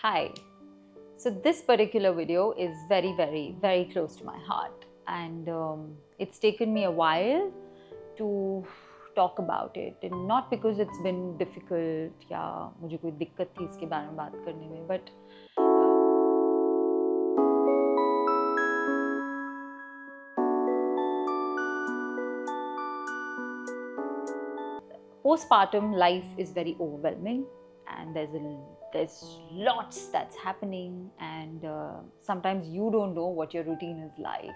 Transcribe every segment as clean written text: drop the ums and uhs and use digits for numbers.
Hi. So this particular video is very close to my heart, and it's taken me a while to talk about it, and not because it's been difficult या मुझे कोई दिक्कत थी इसके बारे में बात करने में, but postpartum life is very overwhelming, and there's lots that's happening, and sometimes you don't know what your routine is like,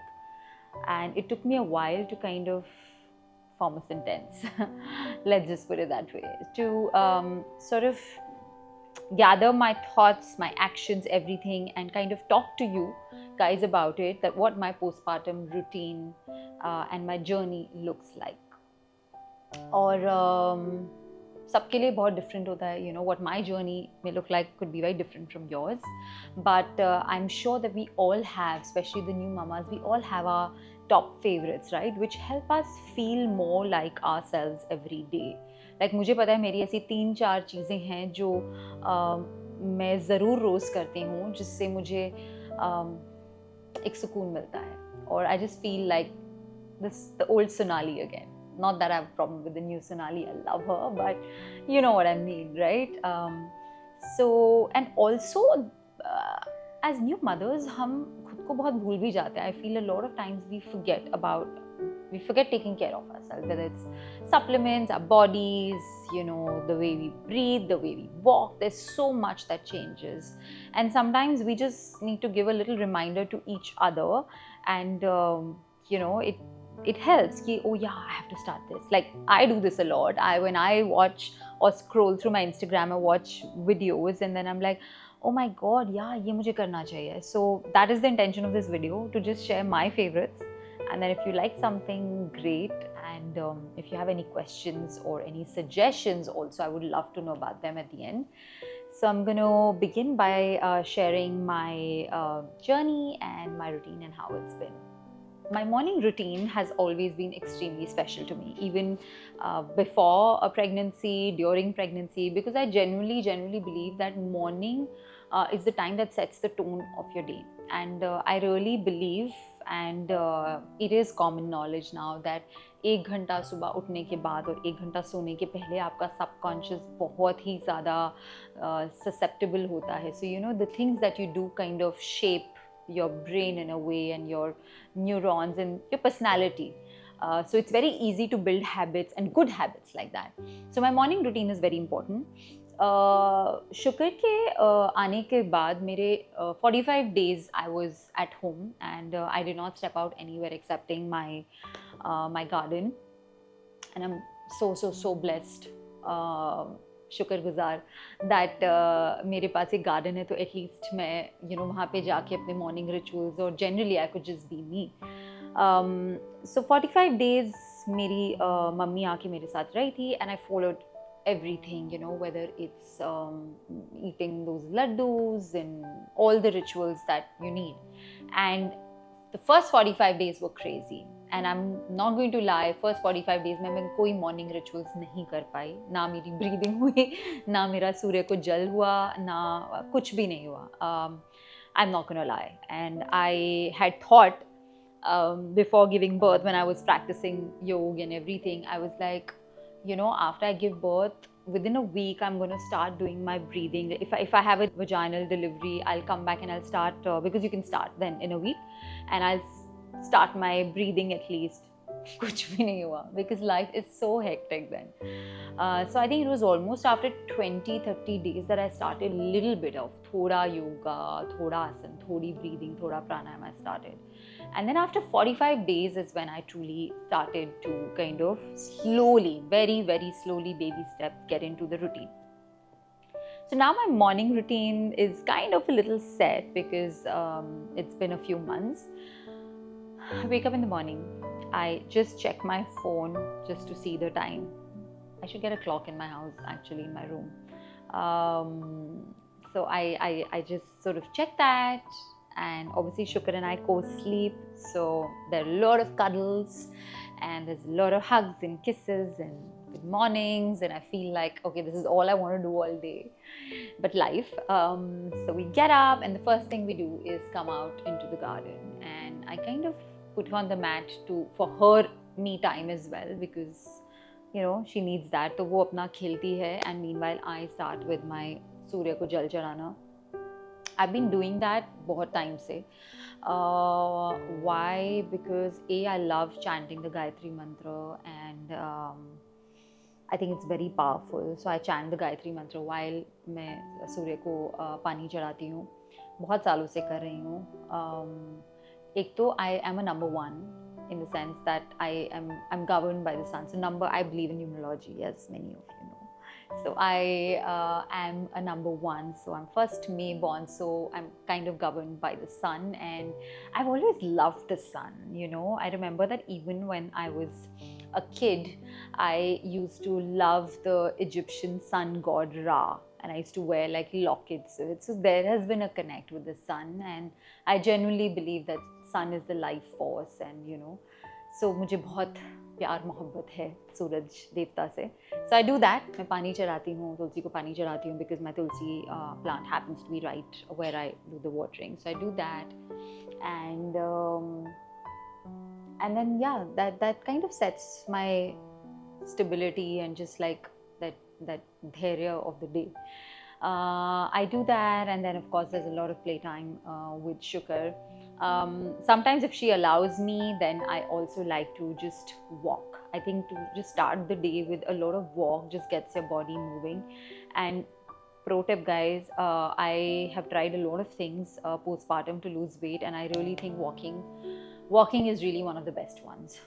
and it took me a while to kind of form a sentence let's just put it that way, to sort of gather my thoughts, my actions, everything, and kind of talk to you guys about it, that what my postpartum routine and my journey looks like. और सबके लिए बहुत different होता है, what my journey may look like could be very different from yours, but I'm sure that we all have, especially the new mamas, we all have our top favorites, right, which help us feel more like ourselves every day. Like मुझे पता है मेरी ऐसी 3-4 चीज़ें हैं जो मैं ज़रूर रोज़ करती हूँ, जिससे मुझे एक सुकून मिलता है, और I just feel like the old Sonnalli again. Not that I have a problem with the new Sonnalli, I love her, but you know what I mean, right? So, and also as new mothers, हम खुद को बहुत भूल भी जाते हैं. I feel a lot of times we forget taking care of ourselves, whether it's supplements, our bodies, the way we breathe, the way we walk. There's so much that changes, and sometimes we just need to give a little reminder to each other, and it helps ki, oh yeah, I have to start this. Like I do this a lot. When I watch or scroll through my Instagram or watch videos, and then I'm like, oh my god, yeah, ye mujhe karna chahiye. So that is the intention of this video, to just share my favorites, and then if you like something, great, and if you have any questions or any suggestions also, I would love to know about them at the end. So I'm going to begin by sharing my journey and my routine and how it's been. My morning routine has always been extremely special to me, even before a pregnancy, during pregnancy, because I genuinely believe that morning is the time that sets the tone of your day. And I really believe, and it is common knowledge now, that 1 घंटा सुबह उठने के बाद और 1 घंटा सोने के पहले आपका सबकॉन्शियस बहुत ही ज़्यादा susceptible होता है. So the things that you do kind of shape your brain in a way, and your neurons and your personality. So it's very easy to build habits, and good habits like that. So my morning routine is very important. शुक्र के आने के बाद मेरे 45 days I was at home, and I did not step out anywhere excepting my garden, and I'm so blessed, शुक्रगुजार that मेरे पास एक garden है, तो एटलीस्ट मैं वहाँ पे जाके अपने मॉर्निंग रिचुअल्स, और generally I could just be me. So 45 days मेरी मम्मी आके मेरे साथ रही थी, and I followed everything, whether it's eating those laddus and all the rituals that you need. And the first 45 days were crazy, and I'm not going to lie, first 45 days में मैं कोई morning rituals नहीं कर पाई, ना मेरी breathing हुई, ना मेरा सूर्य को जल हुआ, ना कुछ भी नहीं हुआ. I'm not going to lie, and I had thought before giving birth, when I was practicing yoga and everything, I was like, after I give birth, within a week, I'm going to start doing my breathing. If I have a vaginal delivery, I'll come back and I'll start, because you can start then in a week, and I'll start my breathing at least. कुछ भी नहीं हुआ, because life is so hectic then. So I think it was almost after 20-30 days that I started a little bit of thoda yoga, thoda asana, thodi breathing, thoda pranayama I started. And then after 45 days is when I truly started to kind of slowly, very slowly, baby steps, get into the routine. So now my morning routine is kind of a little set, because it's been a few months. I wake up in the morning. I just check my phone just to see the time. I should get a clock in my house, actually, in my room. So I just sort of check that, and obviously Shukr and I co-sleep, so there are a lot of cuddles, and there's a lot of hugs and kisses, and good mornings and I feel like, okay, this is all I want to do all day. But life. So we get up and the first thing we do is come out into the garden, and I kind of put her on the mat for her me time as well, because she needs that. तो वो अपना खेलती है, and meanwhile I start with my सूर्य को जल चढ़ाना. I've been doing that बहुत time से. Why? Because I love chanting the Gayatri mantra, and I think it's very powerful. So I chant the Gayatri mantra while मैं सूर्य को पानी चढ़ाती हूँ. बहुत सालों से कर रही हूँ. एक तो I am a number one in the sense that I'm governed by the sun. So I believe in numerology, as many of you know. So I am a number one. So I'm first May born. So I'm kind of governed by the sun, and I've always loved the sun. I remember that even when I was a kid, I used to love the Egyptian sun god Ra, and I used to wear like lockets. So there has been a connect with the sun, and I genuinely believe that sun is the life force, and so मुझे बहुत प्यार मोहब्बत है सूरज देवता से. So I do that. मैं पानी चढ़ाती हूँ, तुलसी को पानी चढ़ाती हूँ, because my tulsi plant happens to be right where I do the watering. So I do that, and then that kind of sets my stability and just like that dhairya of the day. I do that, and then of course there's a lot of playtime with Shukar. Sometimes if she allows me, then I also like to just walk. I think to just start the day with a lot of walk just gets your body moving. And pro tip guys, I have tried a lot of things postpartum to lose weight, and I really think walking is really one of the best ones.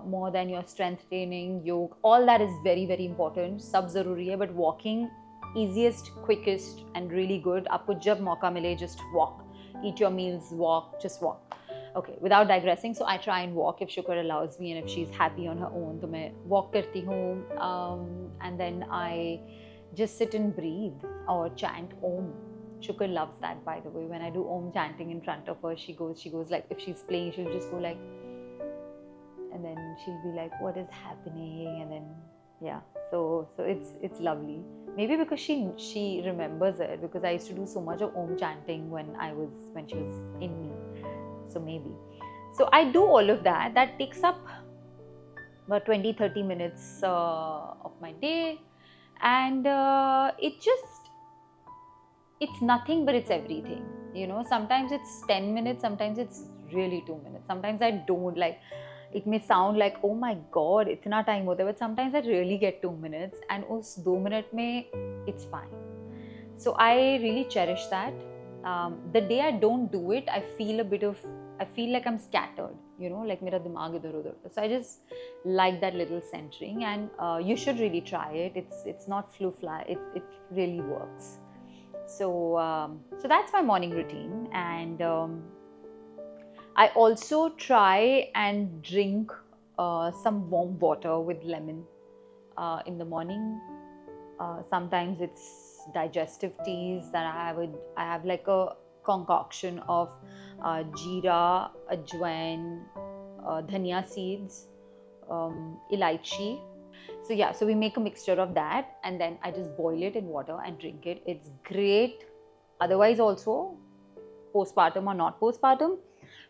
More than your strength training, yoga, all that is very, very important. Sab zaruri hai, but walking, easiest, quickest and really good. Aapko jab mauka mile, just walk. Eat your meals, walk, just walk. Okay, without digressing, so I try and walk if Shukar allows me, and if she's happy on her own, तो मैं walk करती हूँ, and then I just sit and breathe or chant Om. Shukar loves that, by the way. When I do Om chanting in front of her, she goes like, if she's playing, she'll just go like, and then she'll be like, what is happening? And then so it's lovely. Maybe because she remembers it, because I used to do so much of Om chanting when she was in me. So maybe. So I do all of that. That takes up about 20-30 minutes of my day, and it's nothing, but it's everything. Sometimes it's 10 minutes, sometimes it's really 2 minutes. Sometimes I don't like. It may sound like, oh my god, itna time hota hai, but sometimes I really get 2 minutes, and us 2 minutes mein it's fine. So I really cherish that. The day I don't do it, I feel like I'm scattered, like mera dimag idhar udhar. So I just like that little centering, and you should really try it. It's not fly. It really works. So that's my morning routine, and I also try and drink some warm water with lemon in the morning. Sometimes it's digestive teas that I have like a concoction of jeera, ajwain, dhania seeds, elaichi. So we make a mixture of that, and then I just boil it in water and drink it. It's great. Otherwise also, postpartum or not postpartum,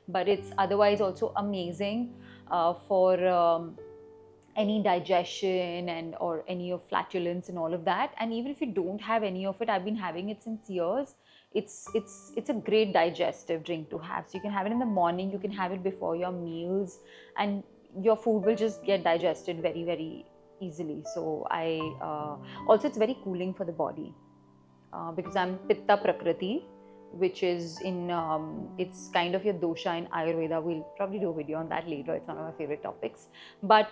but it's otherwise also amazing for any digestion or any of flatulence and all of that. And even if you don't have any of it, I've been having it since years. It's a great digestive drink to have. So you can have it in the morning, you can have it before your meals, and your food will just get digested very, very easily. So also it's very cooling for the body because I'm Pitta Prakriti, which is it's kind of your dosha in Ayurveda. We'll probably do a video on that later. It's one of my favorite topics. But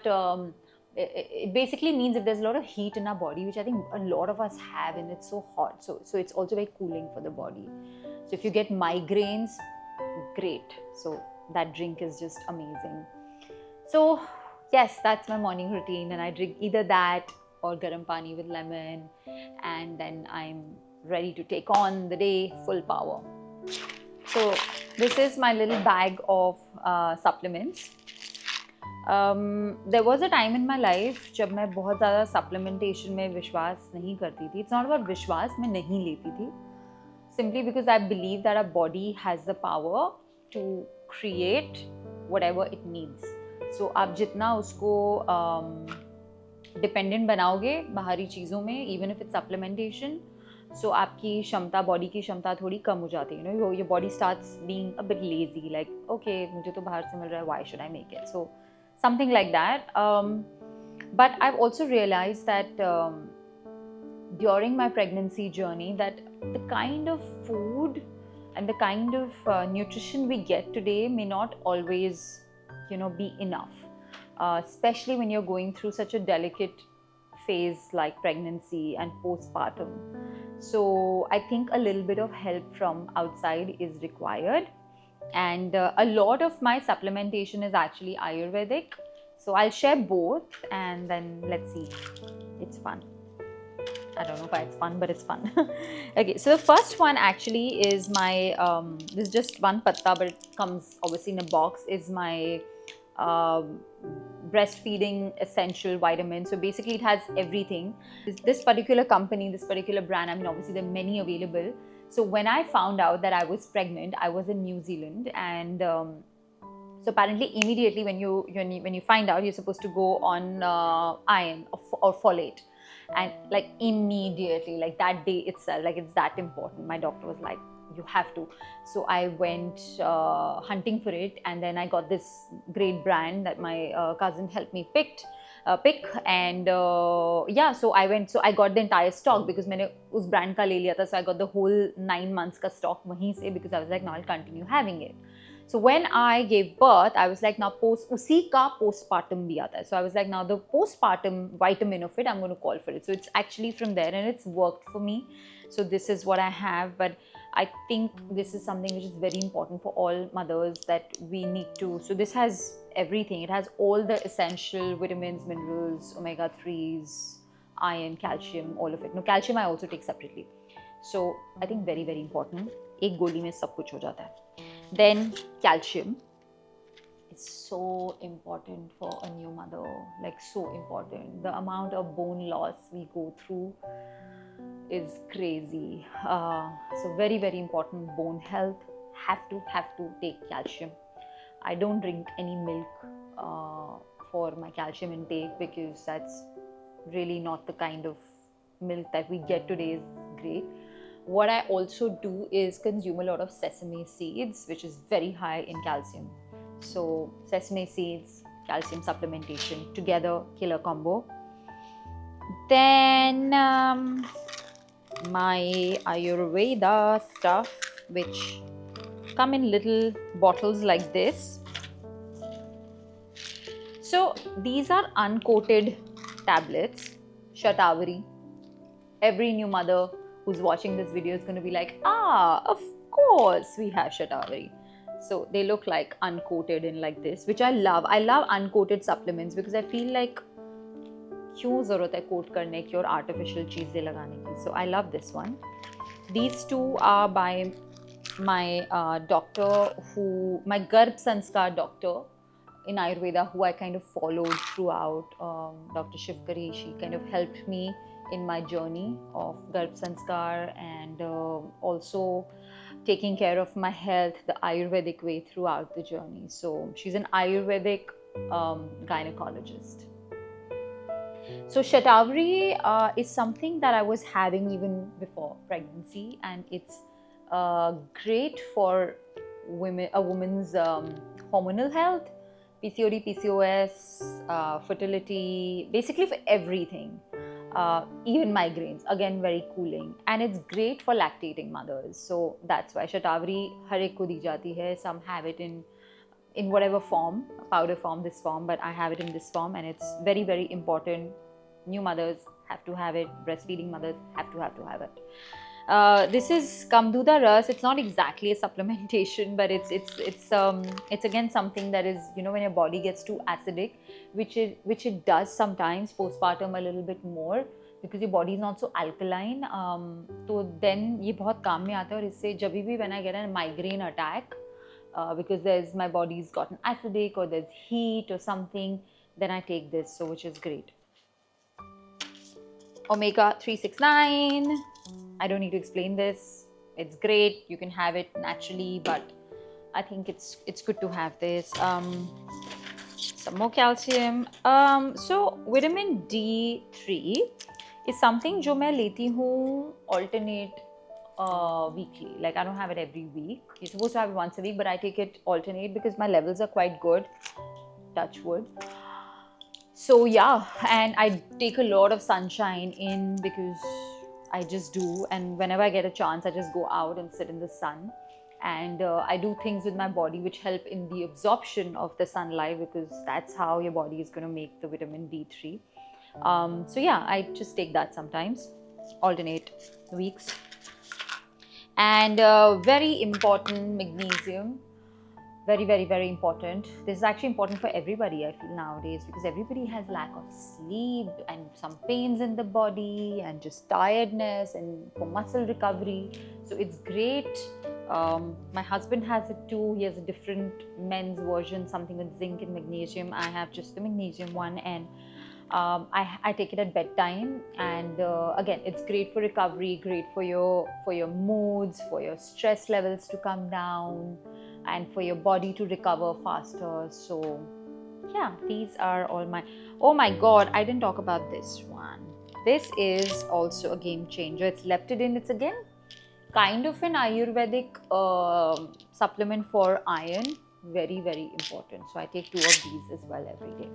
it basically means if there's a lot of heat in our body, which I think a lot of us have, and it's so hot, so it's also very cooling for the body. So if you get migraines, great. So that drink is just amazing. So yes, that's my morning routine, and I drink either that or garam pani with lemon, and then I'm ready to take on the day full power. So this is my little bag of supplements. There was a time in my life जब मैं बहुत ज़्यादा supplementation में विश्वास नहीं करती थी. It's not about विश्वास, मैं नहीं लेती थी. Simply because I believe that our body has the power to create whatever it needs. So आप जितना उसको dependent बनाओगे बाहरी चीज़ों में, even if it's supplementation, so आपकी क्षमता, बॉडी की क्षमता थोड़ी कम हो जाती है. Your body starts being a bit lazy, like okay, मुझे तो बाहर से मिल रहा है, why should I make it? So something like that. But I've also realized that during my pregnancy journey, that the kind of food and the kind of nutrition we get today may not always, be enough. Especially when you're going through such a delicate phase like pregnancy and postpartum. So I think a little bit of help from outside is required, and a lot of my supplementation is actually Ayurvedic. So I'll share both and then let's see. It's fun. I don't know why it's fun, but it's fun. Okay, so the first one actually is my, this is just one patta, but it comes obviously in a box, is my breastfeeding essential vitamin. So basically it has everything. This particular company, this particular brand, I mean obviously there are many available. So when I found out that I was pregnant, I was in New Zealand, and so apparently immediately when you find out, you're supposed to go on iron or folate, and like immediately, like that day itself, like it's that important. My doctor was like, you have to. So I went hunting for it, and then I got this great brand that my cousin helped me pick, and yeah, so I got the entire stock because मैंने उस brand का ले लिया था. So I got the whole 9 months का stock वहीं से, because I was like, now I'll continue having it. So when I gave birth, I was like, now उसी का postpartum भी आता है. So I was like, now the postpartum vitamin of it, I'm going to call for it. So it's actually from there, and it's worked for me. So this is what I have, but I think this is something which is very important for all mothers that we need to. So this has everything. It has all the essential vitamins, minerals, omega-3s, iron, calcium, all of it. No, calcium I also take separately. So I think very, very important. एक गोली में सब कुछ हो जाता है. Then calcium is so important for a new mother, like so important. The amount of bone loss we go through is crazy. So very, very important. Bone health, have to take calcium. I don't drink any milk for my calcium intake, because that's really not the kind of milk that we get today is great. What I also do is consume a lot of sesame seeds, which is very high in calcium. So sesame seeds, calcium supplementation, together, killer combo. Then my Ayurveda stuff, which come in little bottles like this. So these are uncoated tablets, Shatavari. Every new mother who's watching this video is going to be like, of course we have Shatavari. So they look like uncoated in like this, which I love. I love uncoated supplements because I feel like क्यों ज़रूरत है coat करने की और artificial चीज़ें लगाने की. So I love this one. These two are by my doctor, my Garbh Sanskar doctor in Ayurveda, who I kind of followed throughout. Dr. Shivkari, she kind of helped me in my journey of Garbh Sanskar, and also taking care of my health the Ayurvedic way throughout the journey. So she's an Ayurvedic gynecologist. So Shatavari is something that I was having even before pregnancy, and it's great for a woman's hormonal health, PCOD, PCOS, fertility, basically for everything. Even migraines, again very cooling, and it's great for lactating mothers. So that's why Shatavari har ek ko di jati hai. Some have it in whatever form, powder form, this form, but I have it in this form, and it's very, very important. New mothers have to have it. Breastfeeding mothers have to have it. This is Kamduda Ras. It's not exactly a supplementation, but it's again something that is, when your body gets too acidic, which it does sometimes postpartum a little bit more, because your body is not so alkaline. So then ये बहुत काम में आता है, और इससे जब भी when I get a migraine attack, because my body's gotten acidic or there's heat or something, then I take this, so which is great. Omega 369. I don't need to explain this. It's great. You can have it naturally, but I think it's good to have this. Some more calcium. So vitamin D3 is something जो मैं लेती हूँ alternate weekly. Like I don't have it every week. You're supposed to have it once a week, but I take it alternate because my levels are quite good. Touch wood. So yeah, and I take a lot of sunshine in because I just do, and whenever I get a chance I just go out and sit in the sun, and I do things with my body which help in the absorption of the sunlight, because that's how your body is going to make the vitamin D3. So yeah, I just take that sometimes, alternate weeks. And very important, magnesium. Very, very, very important. This is actually important for everybody, I feel, nowadays, because everybody has lack of sleep and some pains in the body and just tiredness and for muscle recovery. So it's great. My husband has it too. He has a different men's version, something with zinc and magnesium. I have just the magnesium one, and I take it at bedtime, and again, it's great for recovery, great for your moods, for your stress levels to come down, and for your body to recover faster. So yeah, these are all my... Oh my god, I didn't talk about this one. This is also a game changer. It's leptidine. It's again kind of an Ayurvedic supplement for iron. Very, very important. So I take 2 of these as well every day.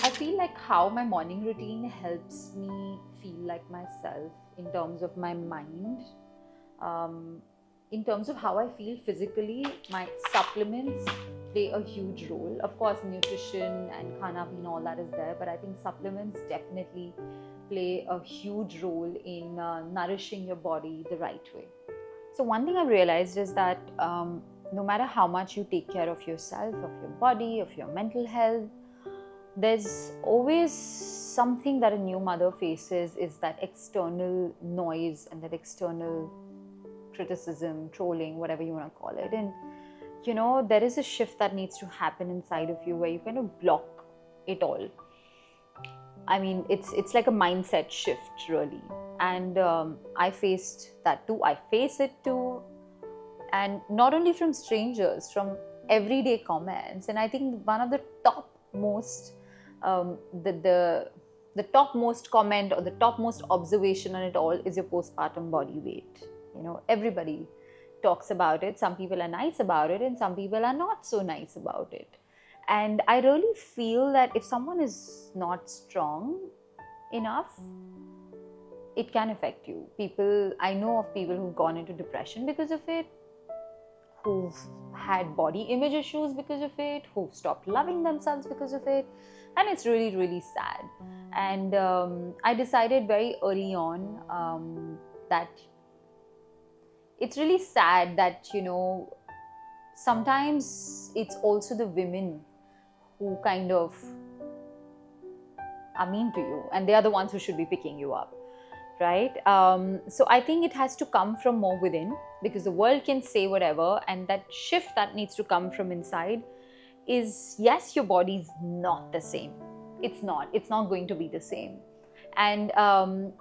I feel like how my morning routine helps me feel like myself in terms of my mind. In terms of how I feel physically, my supplements play a huge role. Of course, nutrition and khana pina, all that is there, but I think supplements definitely play a huge role in nourishing your body the right way. So one thing I've realized is that no matter how much you take care of yourself, of your body, of your mental health, there's always something that a new mother faces, is that external noise and that external criticism, trolling, whatever you want to call it. And you know, there is a shift that needs to happen inside of you where you kind of block it all. I mean, it's like a mindset shift, really. And I faced that too. I face it too. And not only from strangers, from everyday comments. And I think one of the topmost, the topmost comment or the topmost observation on it all is your postpartum body weight. You know, everybody talks about it. Some people are nice about it and some people are not so nice about it. And I really feel that if someone is not strong enough, it can affect you. I know of people who've gone into depression because of it, who've had body image issues because of it, who've stopped loving themselves because of it. And it's really, really sad. And I decided very early on that it's really sad that, you know, sometimes it's also the women who kind of are mean to you, and they are the ones who should be picking you up, right? So I think it has to come from more within, because the world can say whatever, and that shift that needs to come from inside is, yes, your body's not the same. It's not going to be the same. And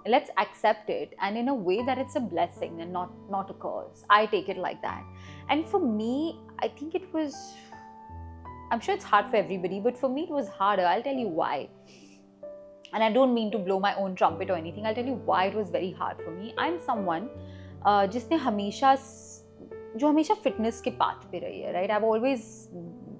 let's accept it, and in a way that it's a blessing and not a curse. I take it like that. And for me, I think it was, I'm sure it's hard for everybody, but for me it was harder. I'll tell you why. And I don't mean to blow my own trumpet or anything. I'll tell you why it was very hard for me. I'm someone जिसने हमेशा fitness के path पे रही है, right? I've always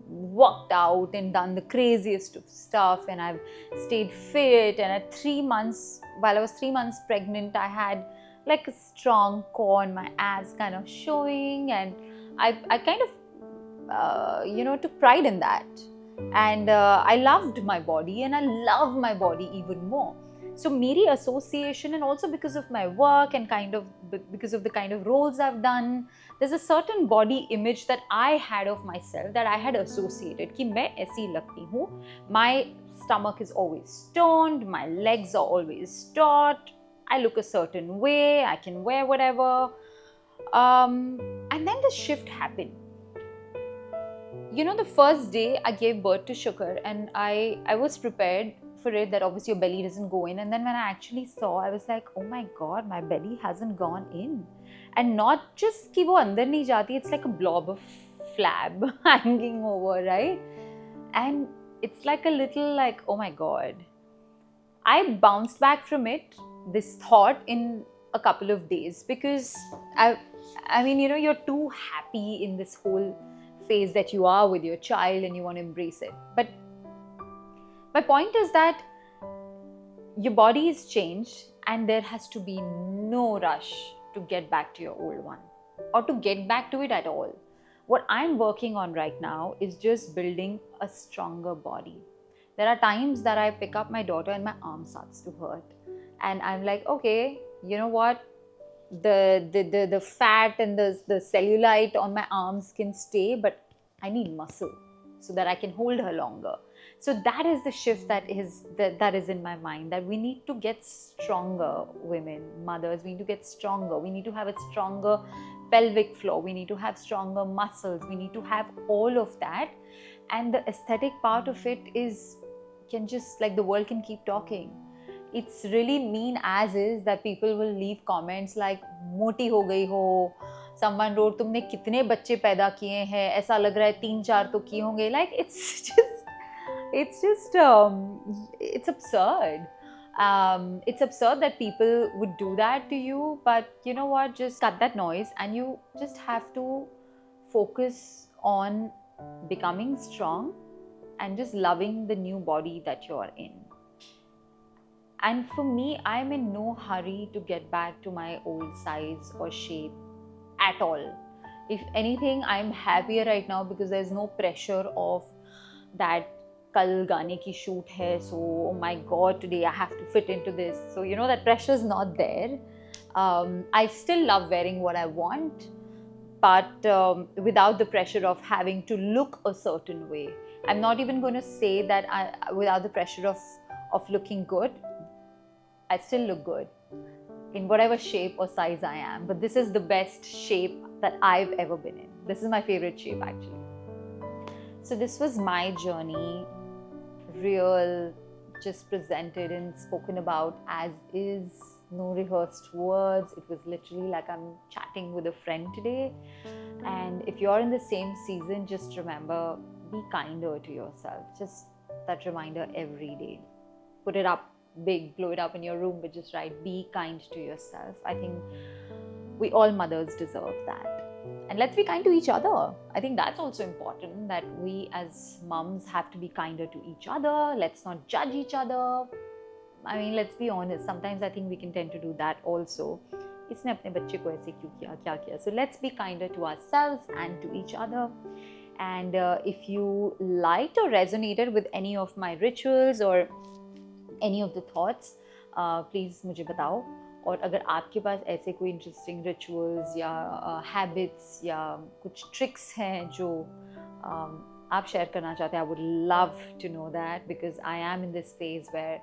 worked out and done the craziest of stuff, and I've stayed fit. And at 3 months, while I was 3 months pregnant, I had like a strong core and my abs kind of showing, and I kind of took pride in that. And I loved my body, and I love my body even more. So Meri association, and also because of my work and kind of because of the kind of roles I've done, there's a certain body image that I had of myself that I had associated कि मैं ऐसी लगती हूँ. My stomach is always toned, my legs are always taut, I look a certain way, I can wear whatever. And then the shift happened. the first day I gave birth to Shukar, and I was prepared for it that obviously your belly doesn't go in. And then when I actually saw, I was like, oh my God, my belly hasn't gone in. And not just कि वो अंदर नहीं जाती, it's like a blob of flab hanging over, right? And it's like a little like, oh my God. I bounced back from it, this thought, in a couple of days, because I mean, you're too happy in this whole phase that you are with your child and you want to embrace it. But my point is that your body is changed and there has to be no rush to get back to your old one or to get back to it at all. What I'm working on right now is just building a stronger body. There are times that I pick up my daughter and my arm starts to hurt. And I'm like, okay, you know what? The fat and the cellulite on my arms can stay, but I need muscle so that I can hold her longer. So that is the shift that is in my mind, that we need to get stronger, women, mothers. We need to get stronger. We need to have a stronger pelvic floor. We need to have stronger muscles. We need to have all of that. And the aesthetic part of it can just, like, the world can keep talking. It's really mean as is that people will leave comments like मोटी हो गई हो, someone wrote तुमने कितने बच्चे पैदा किए हैं, ऐसा लग रहा है 3-4 तो किए होंगे. Like, it's absurd. It's absurd that people would do that to you, but you know what, just cut that noise and you just have to focus on becoming strong and just loving the new body that you're in. And for me, I'm in no hurry to get back to my old size or shape at all. If anything, I'm happier right now because there's no pressure of that kal gaane ki shoot hai, so oh my God, today I have to fit into this. So that pressure is not there. I still love wearing what I want, but without the pressure of having to look a certain way. I'm not even going to say that without the pressure of looking good. I still look good in whatever shape or size I am, but this is the best shape that I've ever been in. This is my favorite shape, actually. So this was my journey, real, just presented and spoken about as is, no rehearsed words. It was literally like I'm chatting with a friend today. And if you're in the same season, just remember, be kinder to yourself. Just that reminder every day. Put it up big, blow it up in your room, but just write, be kind to yourself. I think we all mothers deserve that. And let's be kind to each other. I think that's also important, that we as mums have to be kinder to each other. Let's not judge each other. I mean, let's be honest. Sometimes I think we can tend to do that also. इसने अपने बच्चे को ऐसे क्यों किया, क्या किया? So let's be kinder to ourselves and to each other. And if you liked or resonated with any of my rituals or any of the thoughts, please मुझे बताओ. और अगर आपके पास ऐसे कोई इंटरेस्टिंग रिचुअल्स या हैबिट्स या कुछ ट्रिक्स हैं जो आप शेयर करना चाहते हैं, I would love to know that, because I am in this phase where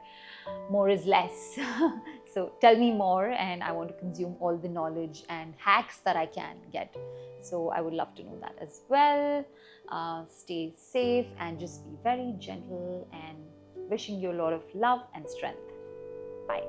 more is less. So tell me more, and I want to consume all the knowledge and hacks that I can get. So I would love to know that as well. Stay safe and just be very gentle, and wishing you a lot of love and strength. Bye.